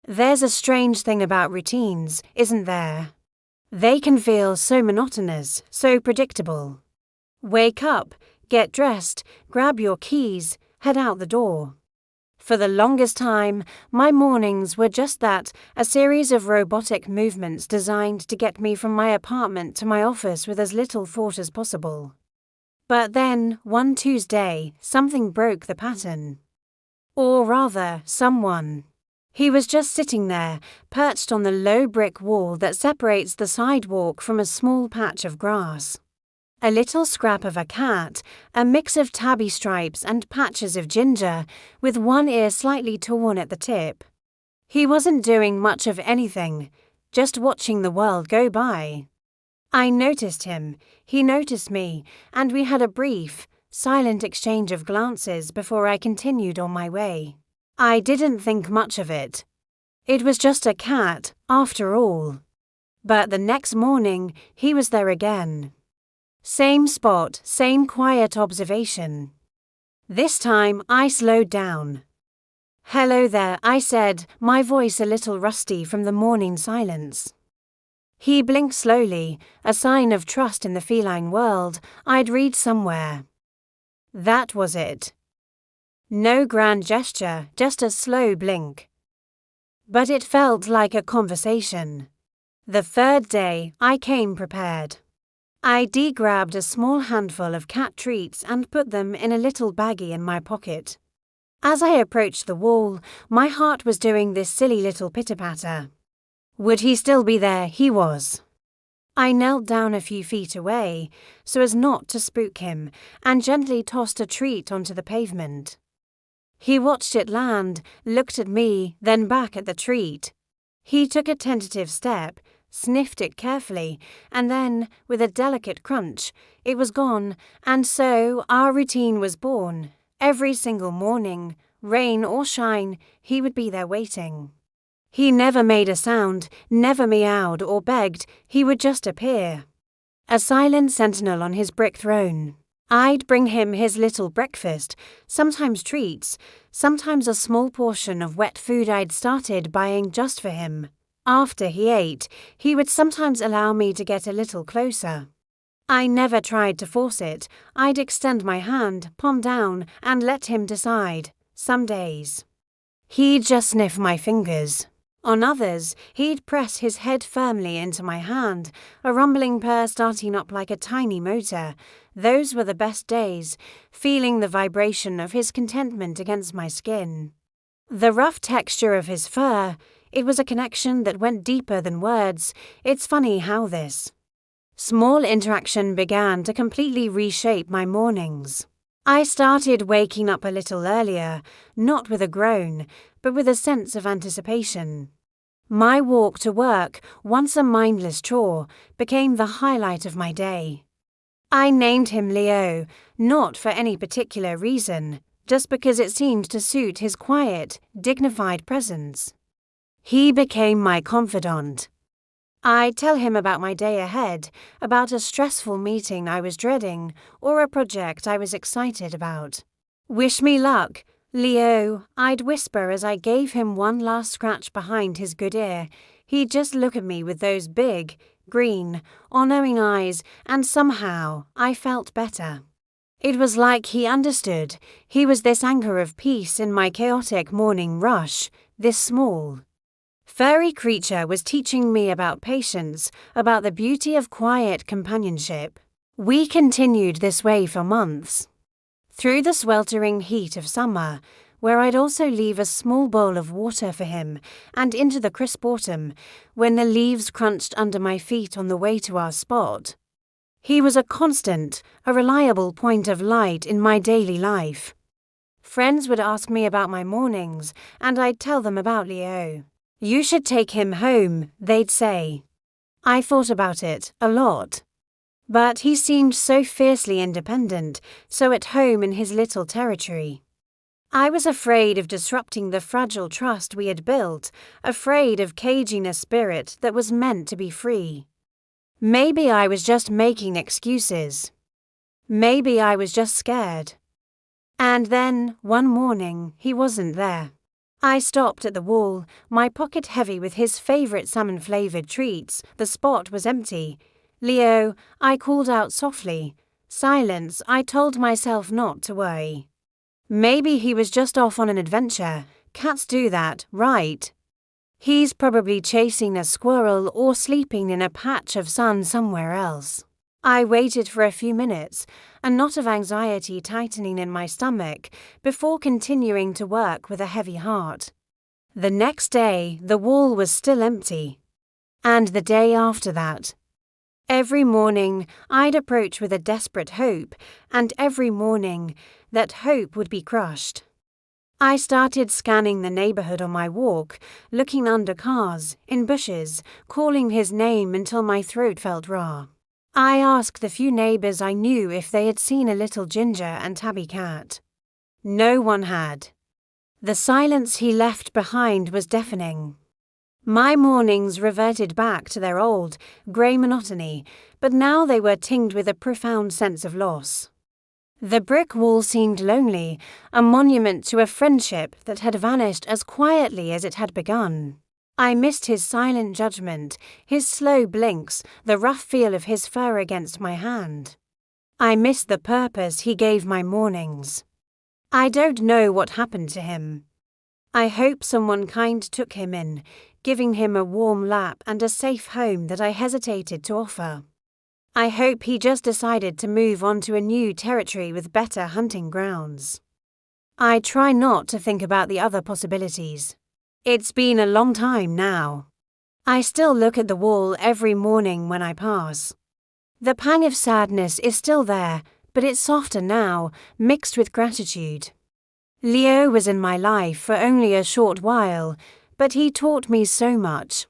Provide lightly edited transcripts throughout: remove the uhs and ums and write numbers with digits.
There's a strange thing about routines, isn't there? They can feel so monotonous, so predictable. Wake up, get dressed, grab your keys, head out the door. For the longest time, my mornings were just that, a series of robotic movements designed to get me from my apartment to my office with as little thought as possible. But then, one Tuesday, something broke the pattern. Or rather, someone. He was just sitting there, perched on the low brick wall that separates the sidewalk from a small patch of grass. A little scrap of a cat, a mix of tabby stripes and patches of ginger, with one ear slightly torn at the tip. He wasn't doing much of anything, just watching the world go by. I noticed him, he noticed me, and we had a brief, silent exchange of glances before I continued on my way. I didn't think much of it. It was just a cat, after all. But the next morning, he was there again. Same spot, same quiet observation. This time, I slowed down. "Hello there," I said, my voice a little rusty from the morning silence. He blinked slowly, a sign of trust in the feline world I'd read somewhere. That was it. No grand gesture, just a slow blink. But it felt like a conversation. The third day, I came prepared. I grabbed a small handful of cat treats and put them in a little baggie in my pocket. As I approached the wall, my heart was doing this silly little pitter-patter. Would he still be there? He was. I knelt down a few feet away, so as not to spook him, and gently tossed a treat onto the pavement. He watched it land, looked at me, then back at the treat. He took a tentative step, sniffed it carefully, and then, with a delicate crunch, it was gone, and so our routine was born. Every single morning, rain or shine, he would be there waiting. He never made a sound, never meowed or begged, he would just appear. A silent sentinel on his brick throne. I'd bring him his little breakfast, sometimes treats, sometimes a small portion of wet food I'd started buying just for him. After he ate, he would sometimes allow me to get a little closer. I never tried to force it. I'd extend my hand, palm down, and let him decide. Some days he'd just sniff my fingers. On others, he'd press his head firmly into my hand, a rumbling purr starting up like a tiny motor. Those were the best days, feeling the vibration of his contentment against my skin. The rough texture of his fur, it was a connection that went deeper than words. It's funny how this small interaction began to completely reshape my mornings. I started waking up a little earlier, not with a groan, but with a sense of anticipation. My walk to work, once a mindless chore, became the highlight of my day. I named him Leo, not for any particular reason, just because it seemed to suit his quiet, dignified presence. He became my confidant. I'd tell him about my day ahead, about a stressful meeting I was dreading, or a project I was excited about. "Wish me luck, Leo," I'd whisper as I gave him one last scratch behind his good ear. He'd just look at me with those big, green, all-knowing eyes, and somehow I felt better. It was like he understood. He was this anchor of peace in my chaotic morning rush, this small, furry creature was teaching me about patience, about the beauty of quiet companionship. We continued this way for months. Through the sweltering heat of summer, where I'd also leave a small bowl of water for him, and into the crisp autumn, when the leaves crunched under my feet on the way to our spot. He was a constant, a reliable point of light in my daily life. Friends would ask me about my mornings, and I'd tell them about Leo. "You should take him home," they'd say. I thought about it a lot. But he seemed so fiercely independent, so at home in his little territory. I was afraid of disrupting the fragile trust we had built, afraid of caging a spirit that was meant to be free. Maybe I was just making excuses. Maybe I was just scared. And then, one morning, he wasn't there. I stopped at the wall, my pocket heavy with his favourite salmon-flavoured treats. The spot was empty. "Leo," I called out softly. Silence. I told myself not to worry. Maybe he was just off on an adventure. Cats do that, right? He's probably chasing a squirrel or sleeping in a patch of sun somewhere else. I waited for a few minutes, a knot of anxiety tightening in my stomach, before continuing to work with a heavy heart. The next day, the wall was still empty. And the day after that. Every morning, I'd approach with a desperate hope, and every morning, that hope would be crushed. I started scanning the neighborhood on my walk, looking under cars, in bushes, calling his name until my throat felt raw. I asked the few neighbors I knew if they had seen a little ginger and tabby cat. No one had. The silence he left behind was deafening. My mornings reverted back to their old, grey monotony, but now they were tinged with a profound sense of loss. The brick wall seemed lonely, a monument to a friendship that had vanished as quietly as it had begun. I missed his silent judgment, his slow blinks, the rough feel of his fur against my hand. I missed the purpose he gave my mornings. I don't know what happened to him. I hope someone kind took him in, giving him a warm lap and a safe home that I hesitated to offer. I hope he just decided to move on to a new territory with better hunting grounds. I try not to think about the other possibilities. It's been a long time now. I still look at the wall every morning when I pass. The pang of sadness is still there, but it's softer now, mixed with gratitude. Leo was in my life for only a short while, but he taught me so much.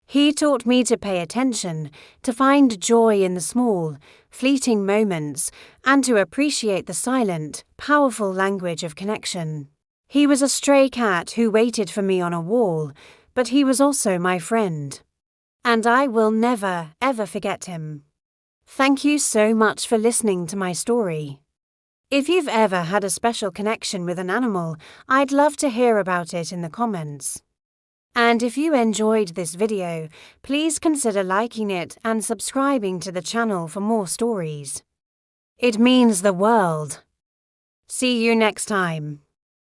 He taught me to pay attention, to find joy in the small, fleeting moments, and to appreciate the silent, powerful language of connection. He was a stray cat who waited for me on a wall, but he was also my friend. And I will never, ever forget him. Thank you so much for listening to my story. If you've ever had a special connection with an animal, I'd love to hear about it in the comments. And if you enjoyed this video, please consider liking it and subscribing to the channel for more stories. It means the world. See you next time.